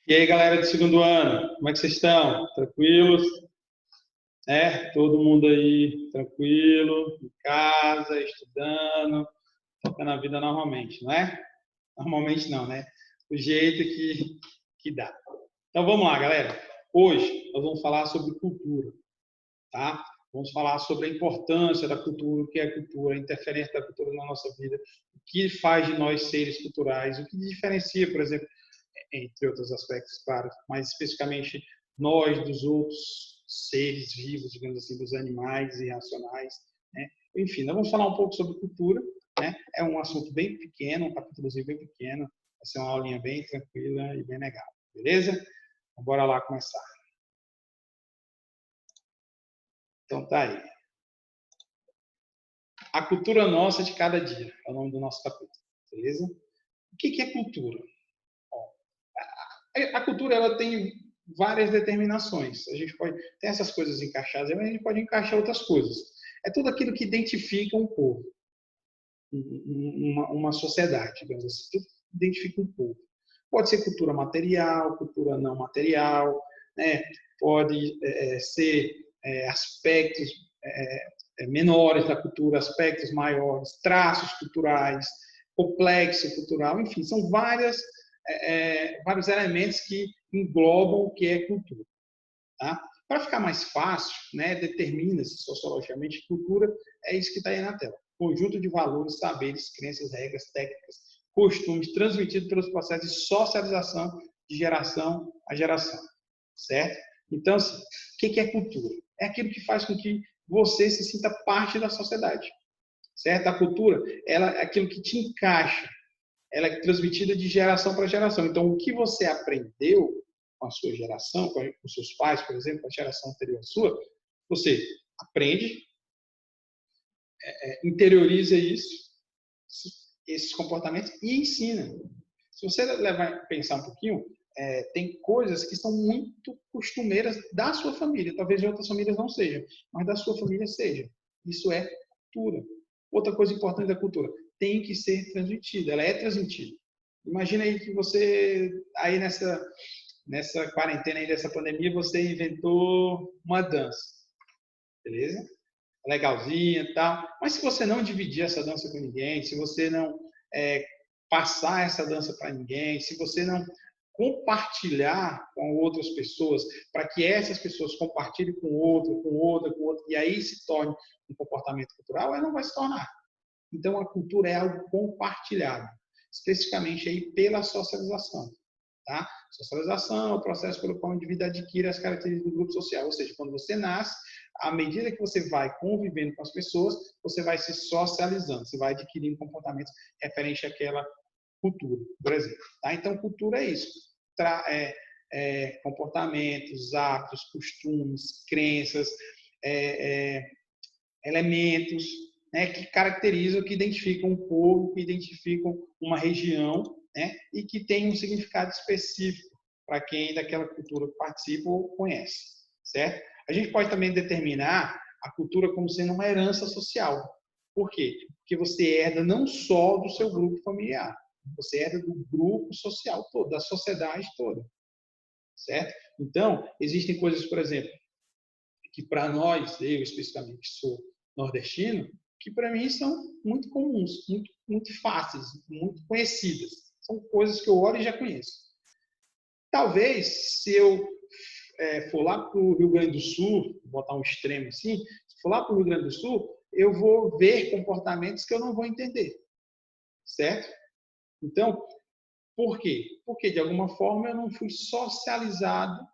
E aí, galera do segundo ano, como é que vocês estão? Tranquilos? Todo mundo aí tranquilo, em casa, estudando, tocando a vida normalmente, não é? Normalmente não, né? Do jeito que dá. Então vamos lá, galera. Hoje nós vamos falar sobre cultura, tá? Vamos falar sobre a importância da cultura, o que é cultura, a interferência da cultura na nossa vida, o que faz de nós seres culturais, o que diferencia, por exemplo, entre outros aspectos, claro, mais especificamente nós dos outros seres vivos, digamos assim, dos animais irracionais, né? Enfim, nós vamos falar um pouco sobre cultura, né? É um assunto bem pequeno, um capítulozinho bem pequeno, vai ser uma aulinha bem tranquila e bem legal, beleza? Então, bora lá começar. Então tá aí. A cultura nossa de cada dia é o nome do nosso capítulo, beleza? O que é cultura? A cultura ela tem várias determinações. A gente pode ter essas coisas encaixadas, mas a gente pode encaixar outras coisas. É tudo aquilo que identifica um povo, uma sociedade, digamos assim. Tudo que identifica um povo. Pode ser cultura material, cultura não material, né? Pode ser aspectos menores da cultura, aspectos maiores, traços culturais, complexo cultural, enfim, são vários elementos que englobam o que é cultura. Tá? Para ficar mais fácil, né, determina-se sociologicamente que cultura é isso que está aí na tela. Conjunto de valores, saberes, crenças, regras, técnicas, costumes transmitidos pelos processos de socialização de geração a geração. Certo? Então, assim, o que é cultura? É aquilo que faz com que você se sinta parte da sociedade. Certo? A cultura ela é aquilo que te encaixa, ela é transmitida de geração para geração. Então, o que você aprendeu com a sua geração, com os seus pais, por exemplo, com a geração anterior à sua, você aprende, interioriza isso, esses comportamentos e ensina. Se você levar pensar um pouquinho, tem coisas que são muito costumeiras da sua família. Talvez de outras famílias não sejam, mas da sua família seja. Isso é cultura. Outra coisa importante da cultura, tem que ser transmitida. Ela é transmitida. Imagina aí que você, aí nessa quarentena aí dessa pandemia, você inventou uma dança, beleza? Legalzinha e tal. Mas se você não dividir essa dança com ninguém, se você não é, passar essa dança para ninguém, se você não compartilhar com outras pessoas, para que essas pessoas compartilhem com outro, com outra, com outro, e aí se torne um comportamento cultural, ela não vai se tornar. Então, a cultura é algo compartilhado, especificamente aí pela socialização. Tá? Socialização é o processo pelo qual o indivíduo adquire as características do grupo social, ou seja, quando você nasce, à medida que você vai convivendo com as pessoas, você vai se socializando, você vai adquirindo comportamentos referentes àquela cultura, por exemplo. Tá? Então, cultura é isso. Comportamentos, hábitos, costumes, crenças, elementos, né, que caracterizam, que identificam um povo, que identificam uma região, né, e que tem um significado específico para quem daquela cultura participa ou conhece, certo? A gente pode também determinar a cultura como sendo uma herança social. Por quê? Porque você herda não só do seu grupo familiar, você herda do grupo social todo, da sociedade toda, certo? Então, existem coisas, por exemplo, que para nós, eu especificamente sou nordestino, que para mim são muito comuns, muito fáceis, muito conhecidas. São coisas que eu olho e já conheço. Talvez, se eu for lá para o Rio Grande do Sul, vou botar um extremo assim, se for lá para o Rio Grande do Sul, eu vou ver comportamentos que eu não vou entender, certo? Então, por quê? Porque, de alguma forma, eu não fui socializado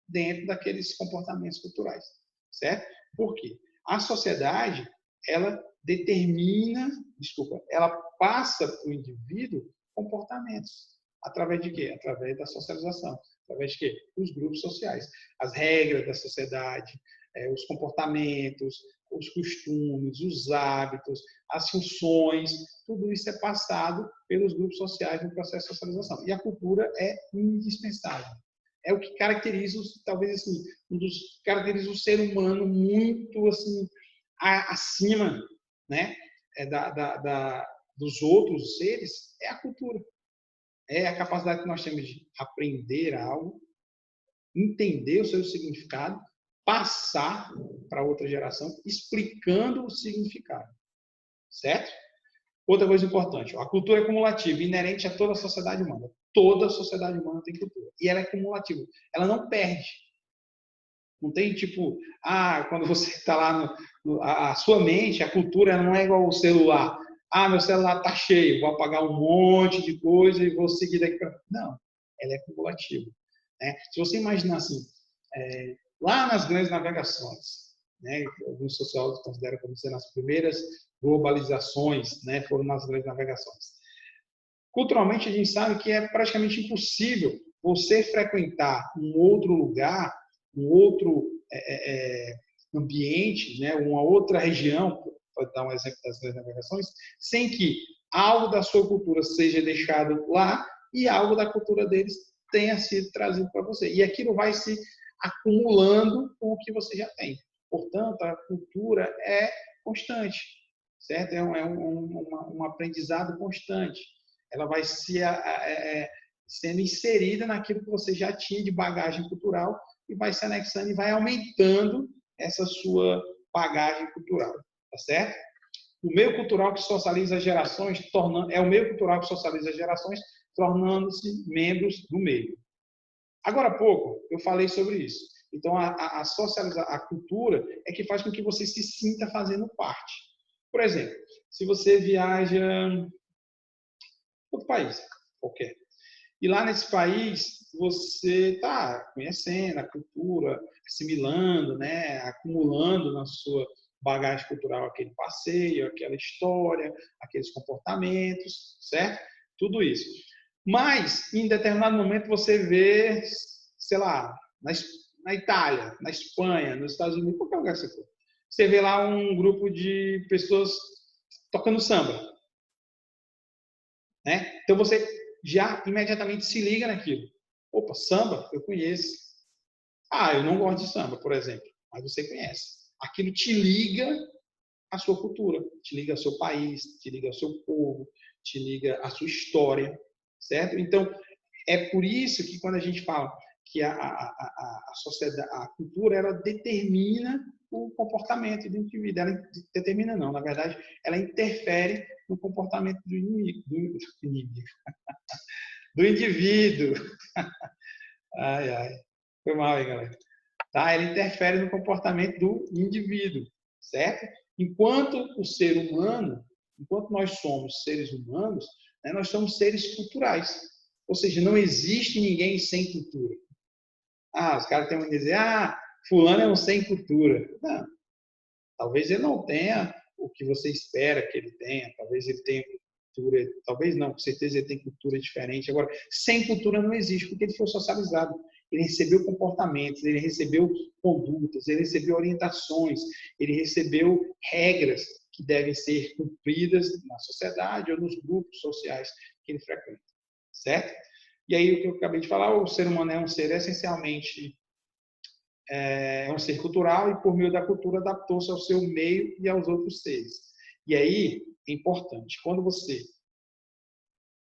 dentro daqueles comportamentos culturais, certo? Por quê? A sociedade, ela determina, desculpa, ela passa para o indivíduo comportamentos. Através de quê? Através da socialização. Através de quê? Os grupos sociais. As regras da sociedade, os comportamentos, os costumes, os hábitos, as funções, tudo isso é passado pelos grupos sociais no processo de socialização. E a cultura é indispensável. É o que caracteriza, talvez assim, caracteriza o ser humano muito assim acima, né, dos outros seres, é a cultura. é a capacidade que nós temos de aprender algo, entender o seu significado, passar para outra geração, explicando o significado. Certo? Outra coisa importante, a cultura é cumulativa, inerente a toda a sociedade humana. Toda a sociedade humana tem cultura. E ela é cumulativa. Ela não perde. Não tem tipo, quando você está lá, a sua mente, a cultura não é igual ao celular. Meu celular está cheio, vou apagar um monte de coisa e vou seguir daqui para. Não, ela é cumulativa. Né? Se você imaginar assim, lá nas grandes navegações, né, alguns sociólogos consideram como sendo as primeiras globalizações, né, foram nas grandes navegações. Culturalmente, a gente sabe que é praticamente impossível você frequentar um outro lugar, um outro ambiente, né, uma outra região, para dar um exemplo das grandes navegações, sem que algo da sua cultura seja deixado lá e algo da cultura deles tenha sido trazido para você. E aquilo vai se acumulando com o que você já tem. Portanto, a cultura é constante, certo? É um aprendizado constante. Ela vai sendo inserida naquilo que você já tinha de bagagem cultural e vai se anexando e vai aumentando essa sua bagagem cultural, tá certo? O meio cultural que socializa as gerações, é o meio cultural que socializa as gerações, tornando-se membros do meio. Agora há pouco eu falei sobre isso. Então a cultura é que faz com que você se sinta fazendo parte. Por exemplo, se você viaja outro país qualquer. E lá nesse país, você está conhecendo a cultura, assimilando, né, acumulando na sua bagagem cultural aquele passeio, aquela história, aqueles comportamentos, certo? Tudo isso. Mas, em determinado momento, você vê, sei lá, na Itália, na Espanha, nos Estados Unidos, qualquer lugar que você for. Você vê lá um grupo de pessoas tocando samba. Né? Então você já imediatamente se liga naquilo. Opa, samba, eu conheço. Eu não gosto de samba, por exemplo, mas você conhece. Aquilo te liga à sua cultura, te liga ao seu país, te liga ao seu povo, te liga à sua história, certo? Então, é por isso que quando a gente fala que a sociedade, a cultura, ela determina o comportamento do indivíduo. Ela determina não, na verdade, ela interfere no comportamento do indivíduo. Ai, ai. Foi mal aí, galera. Tá? Ela interfere no comportamento do indivíduo, certo? Enquanto o ser humano, enquanto nós somos seres humanos, né, nós somos seres culturais. Ou seja, não existe ninguém sem cultura. Os caras têm que dizer, fulano é um sem cultura. Não. Talvez ele não tenha o que você espera que ele tenha. Talvez ele tenha cultura, talvez não, com certeza ele tem cultura diferente. Agora, sem cultura não existe, porque ele foi socializado. Ele recebeu comportamentos, ele recebeu condutas, ele recebeu orientações, ele recebeu regras que devem ser cumpridas na sociedade ou nos grupos sociais que ele frequenta. Certo? E aí, o que eu acabei de falar, o ser humano é um ser essencialmente um ser cultural e, por meio da cultura, adaptou-se ao seu meio e aos outros seres. E aí, é importante, quando você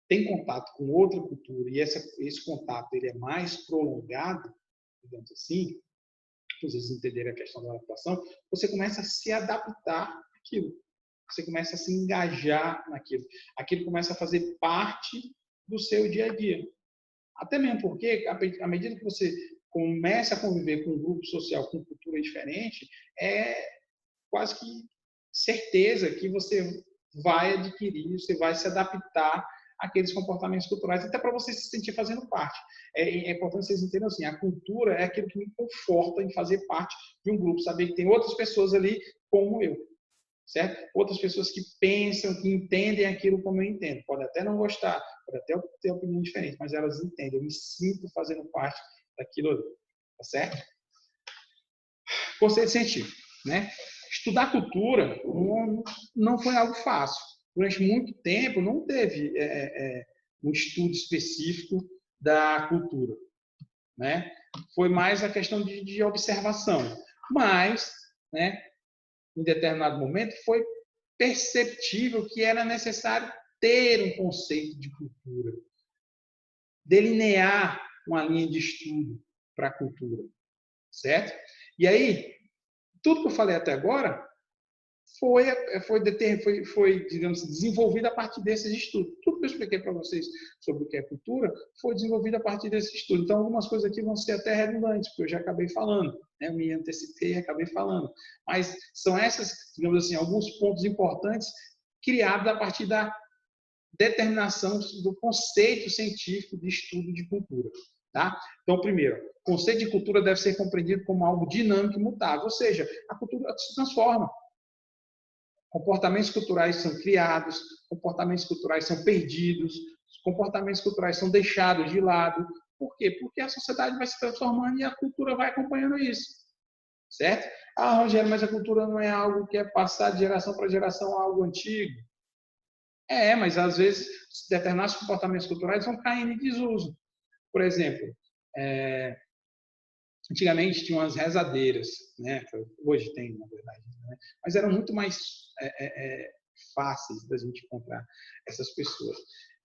tem contato com outra cultura e esse contato ele é mais prolongado, digamos assim, para vocês entenderem a questão da adaptação, você começa a se adaptar àquilo. Você começa a se engajar naquilo. Aquilo começa a fazer parte do seu dia a dia. Até mesmo porque, à medida que você começa a conviver com um grupo social com cultura diferente, é quase que certeza que você vai adquirir, você vai se adaptar àqueles comportamentos culturais, até para você se sentir fazendo parte. É importante vocês entenderem assim, a cultura é aquilo que me conforta em fazer parte de um grupo, saber que tem outras pessoas ali como eu. Certo? Outras pessoas que pensam, que entendem aquilo como eu entendo. Pode até não gostar, pode até ter opinião diferente, mas elas entendem. Eu me sinto fazendo parte daquilo ali. Tá certo? Conceito científico. Né? Estudar cultura não foi algo fácil. Durante muito tempo não teve um estudo específico da cultura. Né? Foi mais a questão de observação. Mas, né, em determinado momento, foi perceptível que era necessário ter um conceito de cultura. delinear uma linha de estudo para a cultura, certo? E aí, tudo que eu falei até agora foi, digamos, desenvolvido a partir desses estudos. Tudo que eu expliquei para vocês sobre o que é cultura foi desenvolvido a partir desse estudo. Então, algumas coisas aqui vão ser até redundantes, porque eu já acabei falando, né? Eu me antecipei e acabei falando. Mas são essas, digamos assim, alguns pontos importantes criados a partir da determinação do conceito científico de estudo de cultura. Tá? Então, primeiro, o conceito de cultura deve ser compreendido como algo dinâmico e mutável, ou seja, a cultura se transforma. Comportamentos culturais são criados, comportamentos culturais são perdidos, comportamentos culturais são deixados de lado. Por quê? Porque a sociedade vai se transformando e a cultura vai acompanhando isso. Certo? Ah, Rogério, mas a cultura não é algo que é passado de geração para geração, algo antigo. Mas às vezes determinados comportamentos culturais vão caindo em desuso. Por exemplo, antigamente tinha umas rezadeiras, né? Hoje tem, na verdade, né? Mas eram muito mais fáceis da gente encontrar essas pessoas.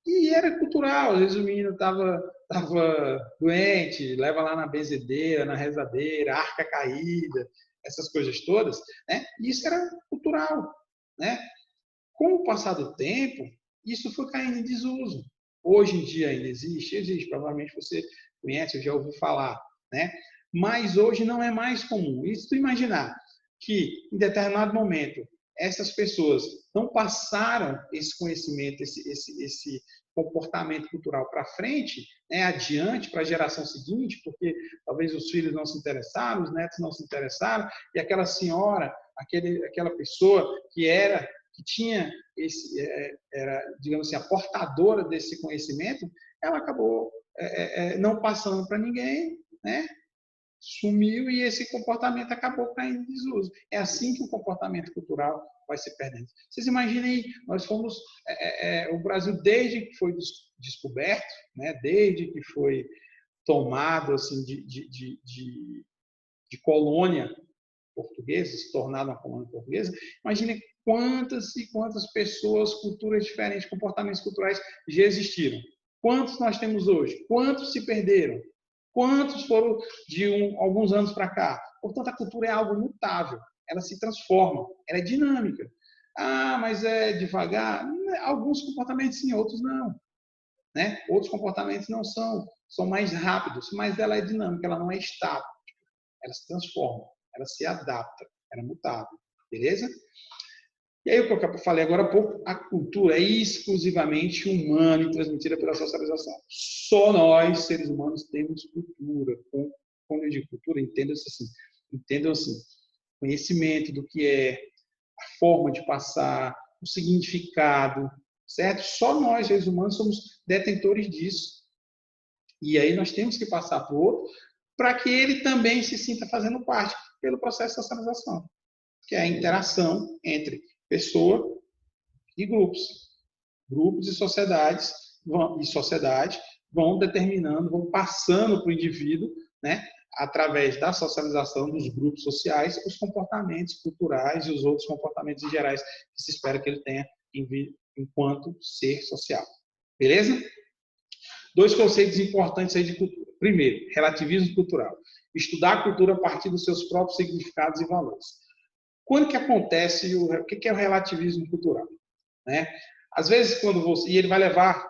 E era cultural, às vezes o menino estava doente, leva lá na benzedeira, na rezadeira, arca caída, essas coisas todas, né? E isso era cultural, né? Com o passar do tempo, isso foi caindo em desuso. Hoje em dia ainda existe, provavelmente você conhece, ou já ouviu falar, né? Mas hoje não é mais comum. E se tu imaginar que, em determinado momento, essas pessoas não passaram esse conhecimento, esse comportamento cultural para frente, né, adiante para a geração seguinte, porque talvez os filhos não se interessaram, os netos não se interessaram, e aquela senhora, aquela pessoa que tinha era, digamos assim, a portadora desse conhecimento, ela acabou não passando para ninguém, né? Sumiu e esse comportamento acabou caindo em desuso. É assim que o comportamento cultural vai se perdendo. Vocês imaginem, nós fomos, o Brasil desde que foi descoberto, né, desde que foi tomado assim de colônia portuguesa, se tornado uma colônia portuguesa, imagine quantas e quantas pessoas, culturas diferentes, comportamentos culturais já existiram. Quantos nós temos hoje? Quantos se perderam? Quantos foram de alguns anos para cá? Portanto, a cultura é algo mutável. Ela se transforma. Ela é dinâmica. Ah, mas é devagar? Alguns comportamentos sim, outros não. Né? Outros comportamentos não são. São mais rápidos, mas ela é dinâmica, ela não é estática. Ela se transforma, ela se adapta, ela é mutável. Beleza? E aí, o que eu falei agora há pouco, a cultura é exclusivamente humana e transmitida pela socialização. Só nós, seres humanos, temos cultura. Quando eu digo cultura, entendam assim, conhecimento do que é, a forma de passar, o significado, certo? Só nós, seres humanos, somos detentores disso. E aí nós temos que passar para o outro para que ele também se sinta fazendo parte pelo processo de socialização, que é a interação entre pessoa e grupos. Grupos e sociedade vão determinando, vão passando para o indivíduo, né, através da socialização dos grupos sociais, os comportamentos culturais e os outros comportamentos gerais que se espera que ele tenha enquanto ser social. Beleza? 2 conceitos importantes aí de cultura. Primeiro, relativismo cultural. Estudar a cultura a partir dos seus próprios significados e valores. Quando que acontece o que é o relativismo cultural? Né? Às vezes, e ele vai levar,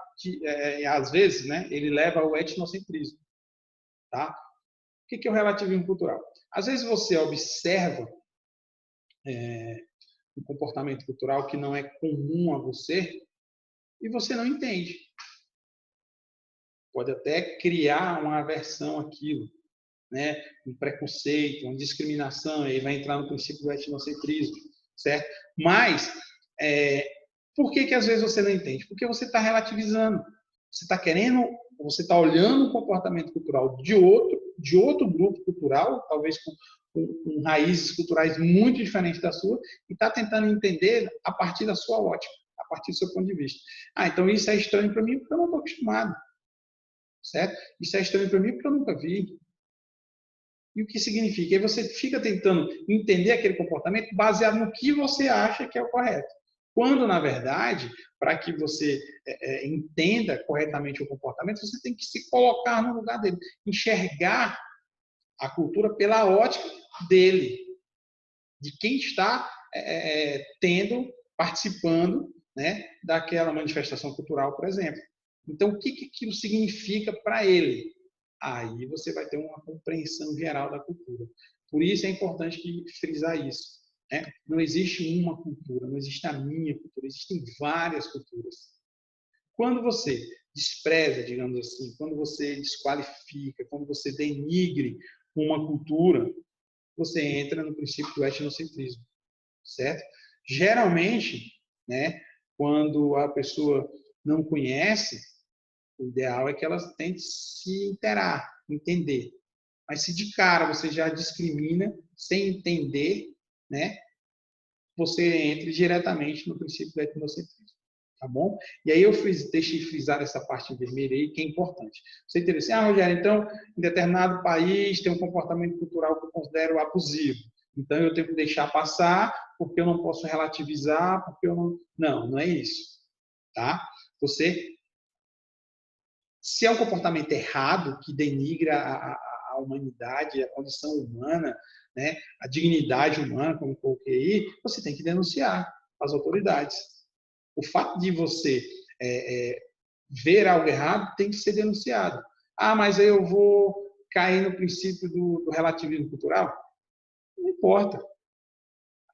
às vezes, né, ele leva ao etnocentrismo. Tá? O que é o relativismo cultural? Às vezes você observa um comportamento cultural que não é comum a você e você não entende. Pode até criar uma aversão àquilo, né? Um preconceito, uma discriminação, aí vai entrar no princípio do etnocentrismo, certo? Mas, por que às vezes você não entende? Porque você está relativizando. Você está querendo, você está olhando o comportamento cultural de outro grupo cultural, talvez com raízes culturais muito diferentes da sua, e está tentando entender a partir da sua ótica, a partir do seu ponto de vista. Ah, então isso é estranho para mim porque eu não estou acostumado. Certo? Isso é estranho para mim porque eu nunca vi. E o que significa? Aí você fica tentando entender aquele comportamento baseado no que você acha que é o correto. Quando, na verdade, para que você entenda corretamente o comportamento, você tem que se colocar no lugar dele, enxergar a cultura pela ótica dele, de quem está participando, né, daquela manifestação cultural, por exemplo. Então, o que aquilo significa para ele? Aí você vai ter uma compreensão geral da cultura. Por isso é importante frisar isso. Né? Não existe uma cultura, não existe a minha cultura, existem várias culturas. Quando você despreza, digamos assim, quando você desqualifica, quando você denigre uma cultura, você entra no princípio do etnocentrismo, certo? Geralmente, né, quando a pessoa não conhece, o ideal é que ela tente se interar, entender. Mas se de cara você já discrimina sem entender, né, você entra diretamente no princípio do etnocentrismo. Tá bom? E aí eu deixei frisar essa parte vermelha aí, que é importante. Você entende assim, Rogério, então, em determinado país tem um comportamento cultural que eu considero abusivo. Então, eu tenho que deixar passar, porque eu não posso relativizar, porque eu não... Não, não é isso. Tá? Se é um comportamento errado, que denigra a humanidade, a condição humana, né, a dignidade humana, como coloquei aí, você tem que denunciar às autoridades. O fato de você ver algo errado tem que ser denunciado. Ah, mas eu vou cair no princípio do relativismo cultural? Não importa.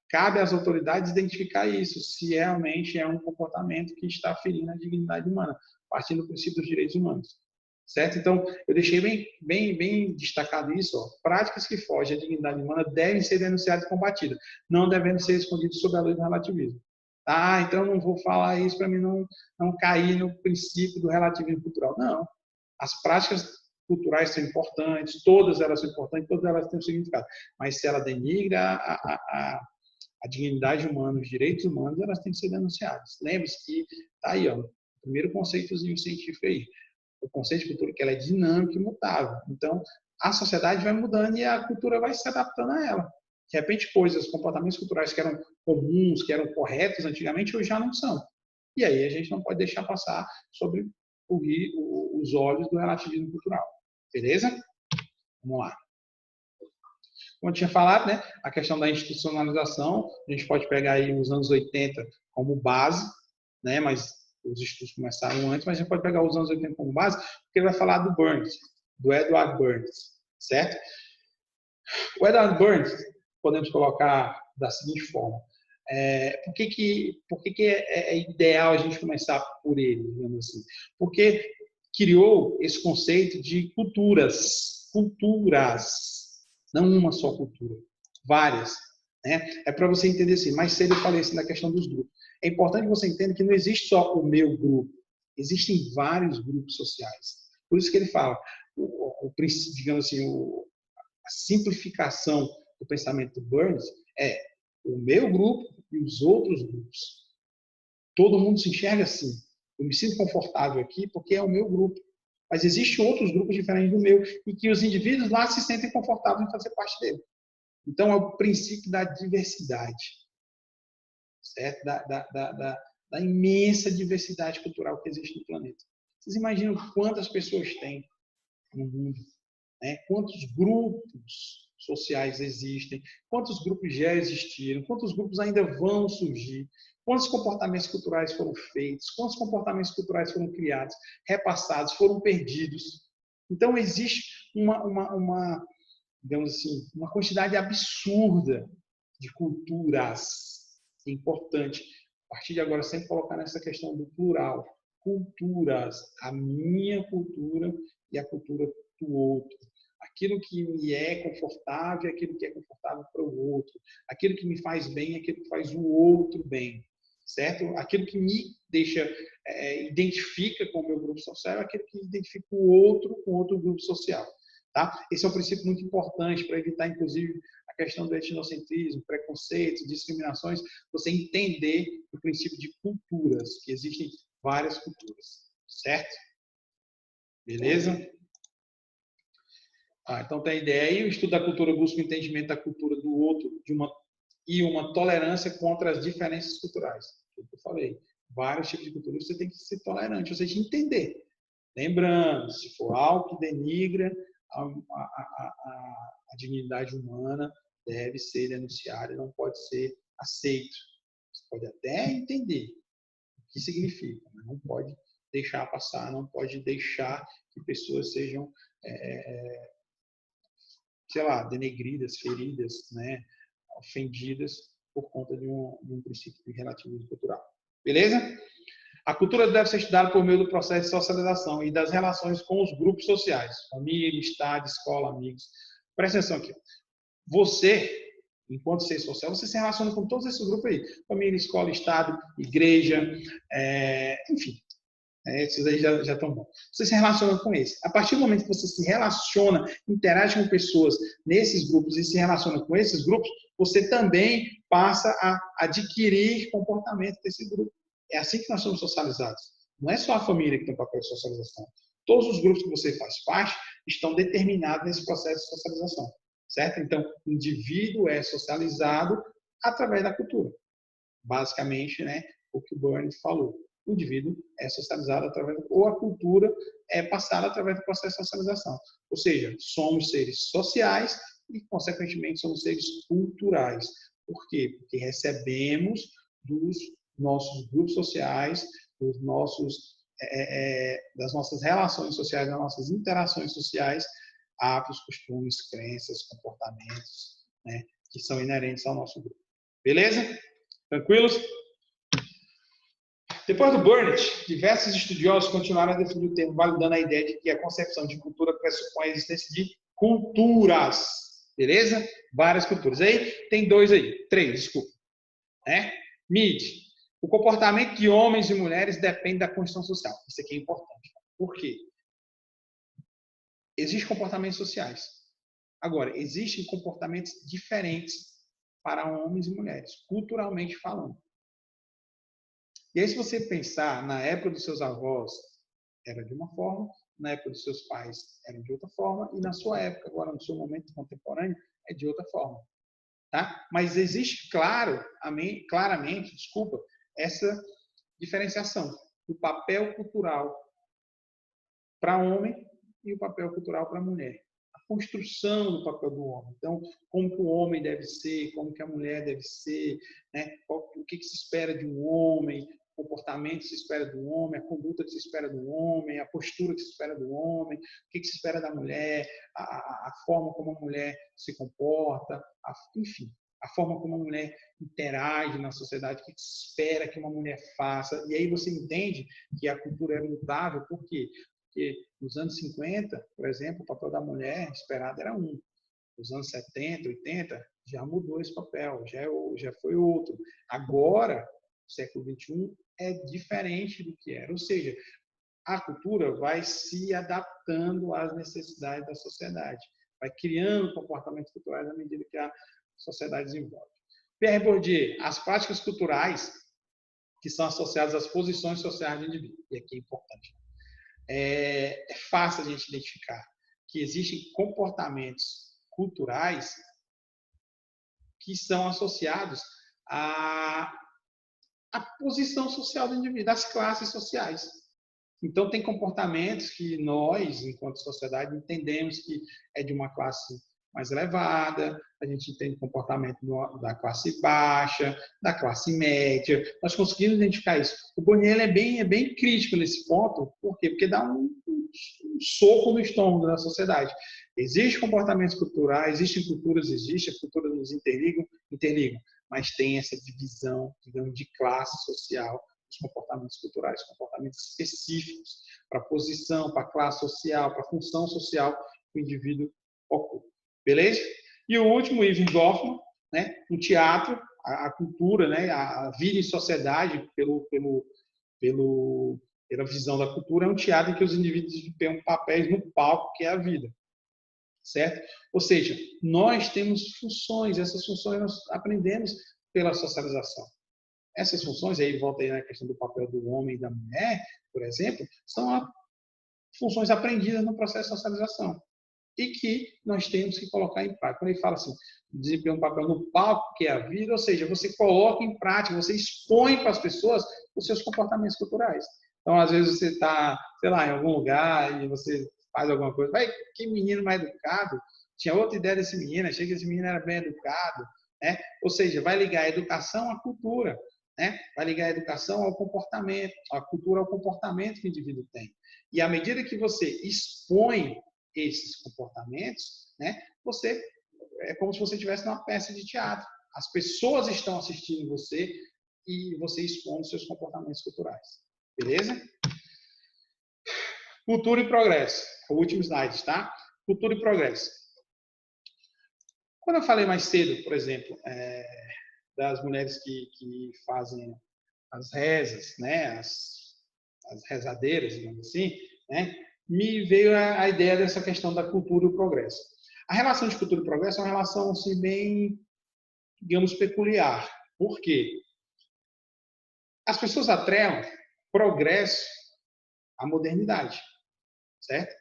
Cabe às autoridades identificar isso, se realmente é um comportamento que está ferindo a dignidade humana, partindo do princípio dos direitos humanos. Certo? Então, eu deixei bem destacado isso. Ó. Práticas que fogem à dignidade humana devem ser denunciadas e combatidas, não devendo ser escondidas sob a lei do relativismo. Ah, então não vou falar isso para mim não cair no princípio do relativismo cultural. Não. As práticas culturais são importantes, todas elas são importantes, todas elas têm um significado. Mas se ela denigra a dignidade humana, os direitos humanos, elas têm que ser denunciadas. Lembre-se que está aí, ó, o primeiro conceitozinho científico aí. O conceito de cultura que ela é dinâmica e mutável. Então, a sociedade vai mudando e a cultura vai se adaptando a ela. De repente, coisas, comportamentos culturais que eram comuns, que eram corretos antigamente, hoje já não são. E aí a gente não pode deixar passar sobre os olhos do relativismo cultural. Beleza? Vamos lá. Como eu tinha falado, né, a questão da institucionalização, a gente pode pegar aí os anos 80 como base, né, mas os estudos começaram antes, mas a gente pode pegar os anos 80 como base, porque ele vai falar do Burns, do Edward Burns, certo? O Edward Burns, podemos colocar da seguinte forma, por que é ideal a gente começar por ele, digamos assim? Porque criou esse conceito de culturas, não uma só cultura, várias. Né? É para você entender assim, mais cedo eu falei assim na questão dos grupos. É importante que você entenda que não existe só o meu grupo, existem vários grupos sociais. Por isso que ele fala, digamos assim, a simplificação do pensamento do Burns é o meu grupo e os outros grupos. Todo mundo se enxerga assim. Eu me sinto confortável aqui porque é o meu grupo. Mas existem outros grupos diferentes do meu e que os indivíduos lá se sentem confortáveis em fazer parte dele. Então, é o princípio da diversidade, certo? Da imensa diversidade cultural que existe no planeta. Vocês imaginam quantas pessoas tem no mundo? Né? Quantos grupos sociais existem? Quantos grupos já existiram? Quantos grupos ainda vão surgir? Quantos comportamentos culturais foram feitos? Quantos comportamentos culturais foram criados, repassados, foram perdidos? Então, existe digamos assim, uma quantidade absurda de culturas. É importante, a partir de agora, sempre colocar nessa questão do plural. Culturas, a minha cultura e a cultura do outro. Aquilo que me é confortável, aquilo que é confortável para o outro. Aquilo que me faz bem, aquilo que faz o outro bem. Certo? Aquilo que me deixa, identifica com o meu grupo social, é aquilo que identifica o outro com outro grupo social. Tá? Esse é um princípio muito importante para evitar, inclusive, a questão do etnocentrismo, preconceitos, discriminações, você entender o princípio de culturas, que existem várias culturas, certo? Beleza? Então tem a ideia aí, o estudo da cultura busca o entendimento da cultura do outro e uma tolerância contra as diferenças culturais. tudo que eu falei. Vários tipos de cultura, você tem que ser tolerante, ou seja, entender. Lembrando, se for algo que denigra a dignidade humana, deve ser denunciado e não pode ser aceito. Você pode até entender o que significa, mas não pode deixar passar, não pode deixar que pessoas sejam, sei lá, denegridas, feridas, né, ofendidas por conta de um princípio de relativismo cultural. Beleza? A cultura deve ser estudada por meio do processo de socialização e das relações com os grupos sociais, família, estado, escola, amigos. Presta atenção aqui. Você, enquanto ser social, você se relaciona com todos esses grupos aí. Família, escola, estado, igreja, enfim. Esses aí já estão bons. Você se relaciona com eles. A partir do momento que você se relaciona, interage com pessoas nesses grupos e se relaciona com esses grupos, você também passa a adquirir comportamento desse grupo. É assim que nós somos socializados. Não é só a família que tem um papel de socialização. Todos os grupos que você faz parte estão determinados nesse processo de socialização. Certo? Então, o indivíduo é socializado através da cultura. Basicamente, né, o que o Burns falou. O indivíduo é socializado através, ou a cultura é passada através do processo de socialização. Ou seja, somos seres sociais e, consequentemente, somos seres culturais. Por quê? Porque recebemos dos nossos grupos sociais, das nossas relações sociais, das nossas interações sociais, hábitos, costumes, crenças, comportamentos, né, que são inerentes ao nosso grupo. Beleza? Tranquilos? Depois do Burnett, diversos estudiosos continuaram a definir o termo, validando a ideia de que a concepção de cultura pressupõe a existência de culturas. Beleza? Várias culturas. Aí tem três, desculpa. Mead. O comportamento de homens e mulheres depende da construção social. Isso aqui é importante. Por quê? Existem comportamentos sociais. Agora, existem comportamentos diferentes para homens e mulheres, culturalmente falando. E aí, se você pensar, na época dos seus avós, era de uma forma, na época dos seus pais, era de outra forma, e na sua época, agora, no seu momento contemporâneo, é de outra forma. Tá? Mas existe, claramente, essa diferenciação. O papel cultural para homem e o papel cultural para mulher. A construção do papel do homem. Então, como que o homem deve ser, como que a mulher deve ser, né? O que se espera de um homem, o comportamento que se espera do homem, a conduta que se espera do homem, a postura que se espera do homem, o que se espera da mulher, a forma como a mulher se comporta, enfim, a forma como a mulher interage na sociedade, o que se espera que uma mulher faça. E aí você entende que a cultura é mutável, por quê? Porque nos anos 50, por exemplo, o papel da mulher esperado era um. Nos anos 70, 80, já mudou esse papel, já foi outro. Agora, no século XXI, é diferente do que era. Ou seja, a cultura vai se adaptando às necessidades da sociedade, vai criando comportamentos culturais à medida que a sociedade desenvolve. Pierre Bourdieu, as práticas culturais que são associadas às posições sociais do indivíduo. E aqui é importante. É fácil a gente identificar que existem comportamentos culturais que são associados à posição social do indivíduo, das classes sociais. Então, tem comportamentos que nós, enquanto sociedade, entendemos que é de uma classe mais elevada, a gente entende comportamento da classe baixa, da classe média. Nós conseguimos identificar isso. O Bourdieu é bem crítico nesse ponto. Por quê? Porque dá um soco no estômago da sociedade. Existem comportamentos culturais, existem culturas, as culturas nos interligam, mas tem essa divisão, digamos, de classe social, os comportamentos culturais, comportamentos específicos para a posição, para a classe social, para a função social que o indivíduo ocupa. Beleza? E o último, Irving Goffman, né? Um teatro, a cultura, né? A vida em sociedade, pela visão da cultura, é um teatro em que os indivíduos têm papéis no palco, que é a vida. Certo? Ou seja, nós temos funções, essas funções nós aprendemos pela socialização. Essas funções, aí volta aí na questão do papel do homem e da mulher, por exemplo, são funções aprendidas no processo de socialização. e que nós temos que colocar em prática. Quando ele fala assim, desempenhar um papel no palco, que é a vida, ou seja, você coloca em prática, você expõe para as pessoas os seus comportamentos culturais. Então, às vezes, você está, sei lá, em algum lugar e você faz alguma coisa, vai, que menino mais educado, tinha outra ideia desse menino, achei que esse menino era bem educado, né? Ou seja, vai ligar a educação à cultura, né? Vai ligar a educação ao comportamento, a cultura ao comportamento que o indivíduo tem. E à medida que você expõe esses comportamentos, né, você é como se você estivesse numa peça de teatro. As pessoas estão assistindo você e você expõe os seus comportamentos culturais. Beleza? Cultura e progresso. O último slide, tá? Cultura e progresso. Quando eu falei mais cedo, por exemplo, das mulheres que fazem as rezas, né, as rezadeiras, digamos assim, né, me veio a ideia dessa questão da cultura e o progresso. A relação de cultura e progresso é uma relação assim, bem, digamos, peculiar. Por quê? As pessoas atrelam progresso à modernidade, certo?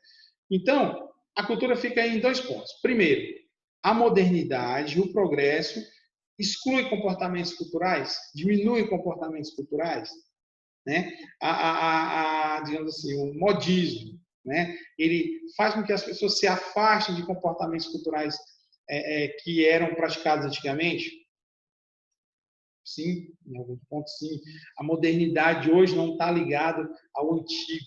Então, a cultura fica em dois pontos. Primeiro, a modernidade, o progresso, exclui comportamentos culturais, diminui comportamentos culturais, né? Digamos assim, o modismo, né? Ele faz com que as pessoas se afastem de comportamentos culturais que eram praticados antigamente. Sim, em algum ponto sim. A modernidade hoje não está ligado ao antigo,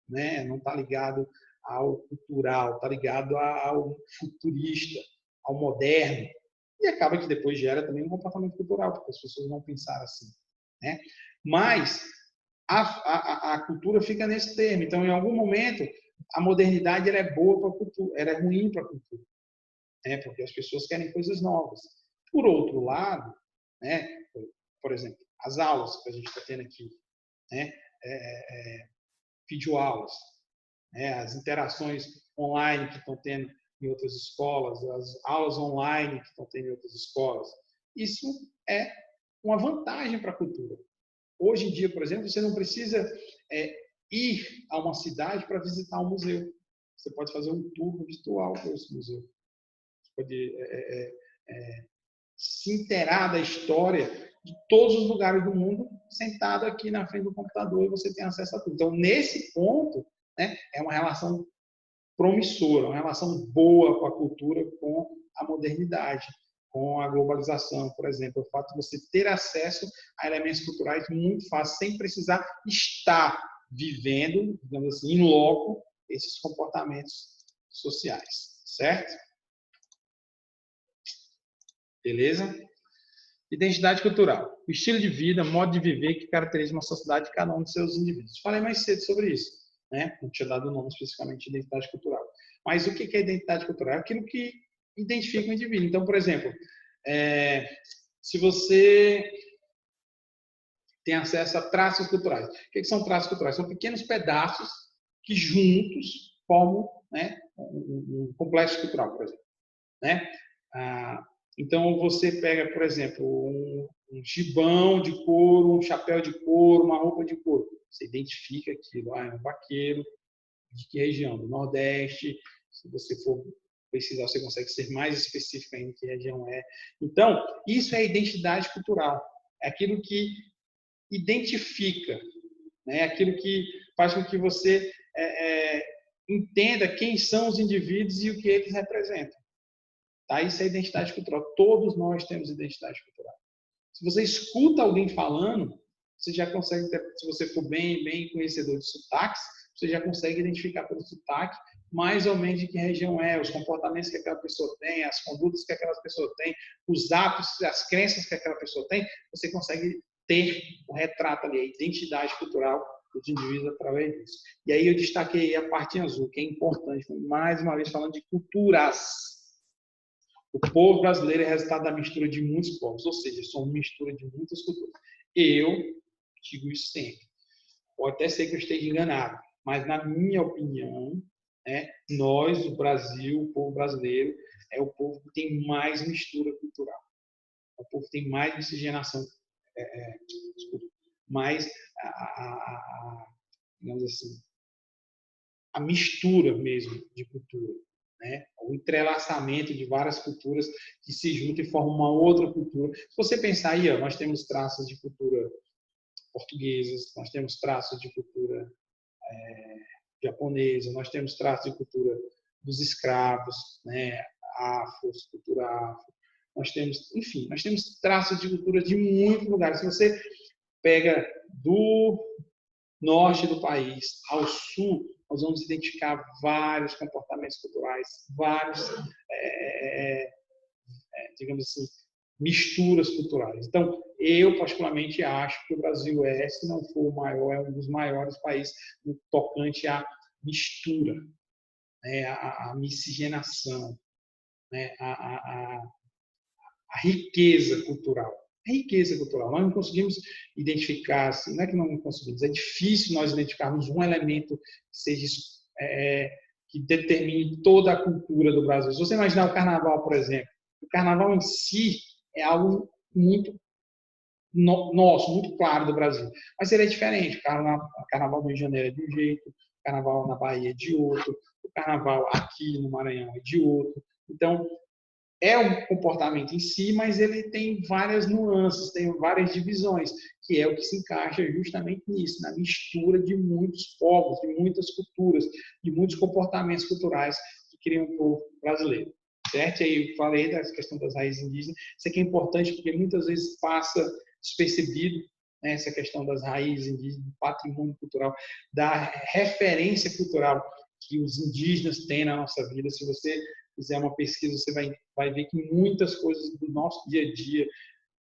né? Não está ligado ao cultural, está ligado ao futurista, ao moderno. E acaba que depois gera também um comportamento cultural, porque as pessoas vão pensar assim, né? Mas a cultura fica nesse termo. Então, em algum momento, a modernidade ela é boa para a cultura, ela é ruim para a cultura, né? Porque as pessoas querem coisas novas. Por outro lado, né? Por exemplo, as aulas que a gente está tendo aqui, né? Videoaulas, né? As interações online que estão tendo em outras escolas, as aulas online que estão tendo em outras escolas. Isso é uma vantagem para a cultura. Hoje em dia, por exemplo, você não precisa ir a uma cidade para visitar um museu. Você pode fazer um tour virtual para esse museu. Você pode se inteirar da história de todos os lugares do mundo, sentado aqui na frente do computador, e você tem acesso a tudo. Então, nesse ponto, né, é uma relação promissora, uma relação boa com a cultura, com a modernidade, com a globalização, por exemplo. O fato de você ter acesso a elementos culturais muito fácil, sem precisar estar vivendo, digamos assim, em loco, esses comportamentos sociais. Certo? Beleza? Identidade cultural. O estilo de vida, modo de viver que caracteriza uma sociedade de cada um de seus indivíduos. Falei mais cedo sobre isso, né? Não tinha dado o nome especificamente de identidade cultural. Mas o que é identidade cultural? É aquilo que identifica o indivíduo. Então, por exemplo, se você tem acesso a traços culturais. O que são traços culturais? São pequenos pedaços que juntos formam, né, um complexo cultural, por exemplo. Né? Então, você pega, por exemplo, um gibão de couro, um chapéu de couro, uma roupa de couro. Você identifica aquilo. É um vaqueiro de que região? Do Nordeste. Se você for precisar, você consegue ser mais específico ainda que região é. Então, isso é identidade cultural. É aquilo que identifica, né? Aquilo que faz com que você entenda quem são os indivíduos e o que eles representam. Tá? Isso é identidade cultural. Todos nós temos identidade cultural. Se você escuta alguém falando, você já consegue, se você for bem conhecedor de sotaques, você já consegue identificar pelo sotaque mais ou menos de que região é, os comportamentos que aquela pessoa tem, as condutas que aquela pessoa tem, os atos, as crenças que aquela pessoa tem, você consegue ter o retrato ali, a identidade cultural dos indivíduos através disso. E aí eu destaquei a parte em azul, que é importante, mais uma vez falando de culturas. O povo brasileiro é resultado da mistura de muitos povos, ou seja, são uma mistura de muitas culturas. Eu digo isso sempre. Pode até ser que eu esteja enganado, mas na minha opinião, nós, o Brasil, o povo brasileiro, é o povo que tem mais mistura cultural. O povo que tem mais miscigenação, mais digamos assim, a mistura mesmo de cultura. né? O entrelaçamento de várias culturas que se juntam e formam uma outra cultura. Se você pensar aí, ó, nós temos traços de cultura portuguesas, nós temos traços de cultura japonesa, nós temos traços de cultura dos escravos, né? Afros, cultura afro. Nós temos, enfim, nós temos traços de cultura de muitos lugares. Se você pega do norte do país ao sul, nós vamos identificar vários comportamentos culturais, vários, digamos assim, misturas culturais. Então, eu particularmente acho que o Brasil se não for o maior, é um dos maiores países no tocante à mistura, né, à miscigenação, né, a riqueza cultural. A riqueza cultural. Nós não conseguimos identificar, assim, não é que não conseguimos, é difícil nós identificarmos um elemento que seja que determine toda a cultura do Brasil. Se você imaginar o carnaval, por exemplo, o carnaval em si é algo muito nosso, muito claro do Brasil. Mas ele é diferente. O carnaval do Rio de Janeiro é de um jeito, o carnaval na Bahia é de outro, o carnaval aqui no Maranhão é de outro. Então, é um comportamento em si, mas ele tem várias nuances, tem várias divisões, que é o que se encaixa justamente nisso, na mistura de muitos povos, de muitas culturas, de muitos comportamentos culturais que criam o povo brasileiro. Certo? E aí eu falei da questão das raízes indígenas. Isso aqui é importante porque muitas vezes passa despercebido, né, essa questão das raízes indígenas, do patrimônio cultural, da referência cultural que os indígenas têm na nossa vida. Se você fizer uma pesquisa, você vai ver que muitas coisas do nosso dia a dia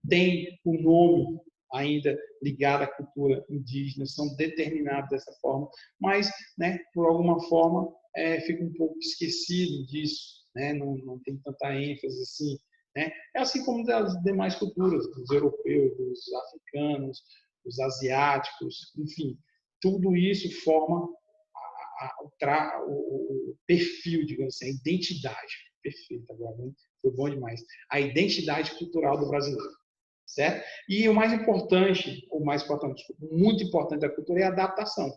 têm o nome ainda ligado à cultura indígena, são determinados dessa forma, mas, né, por alguma forma, fica um pouco esquecido disso, né, não tem tanta ênfase assim, né? É assim como das demais culturas, dos europeus, dos africanos, dos asiáticos, enfim, tudo isso forma o perfil, digamos assim, a identidade. Perfeito, agora, hein? Foi bom demais. A identidade cultural do brasileiro, certo? E o mais importante, muito importante da cultura é a adaptação,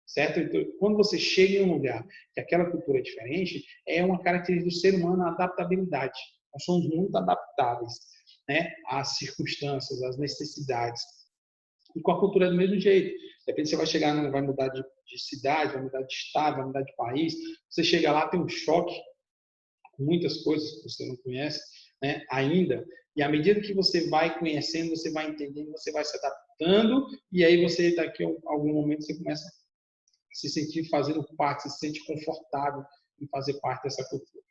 certo? Então, quando você chega em um lugar que aquela cultura é diferente, é uma característica do ser humano a adaptabilidade. Nós somos muito adaptáveis, né, às circunstâncias, às necessidades. E com a cultura é do mesmo jeito. De repente você vai chegar, vai mudar de cidade, vai mudar de estado, vai mudar de país. Você chega lá, tem um choque com muitas coisas que você não conhece, né, ainda. E à medida que você vai conhecendo, você vai entendendo, você vai se adaptando. E aí você, daqui a algum momento, você começa a se sentir fazendo parte, se sente confortável em fazer parte dessa cultura.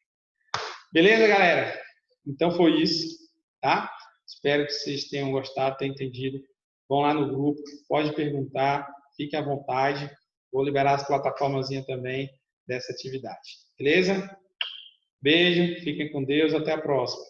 Beleza, galera? Então foi isso, tá? Espero que vocês tenham gostado, tenham entendido. Vão lá no grupo, pode perguntar, fiquem à vontade. Vou liberar as plataformas também dessa atividade. Beleza? Beijo, fiquem com Deus, até a próxima.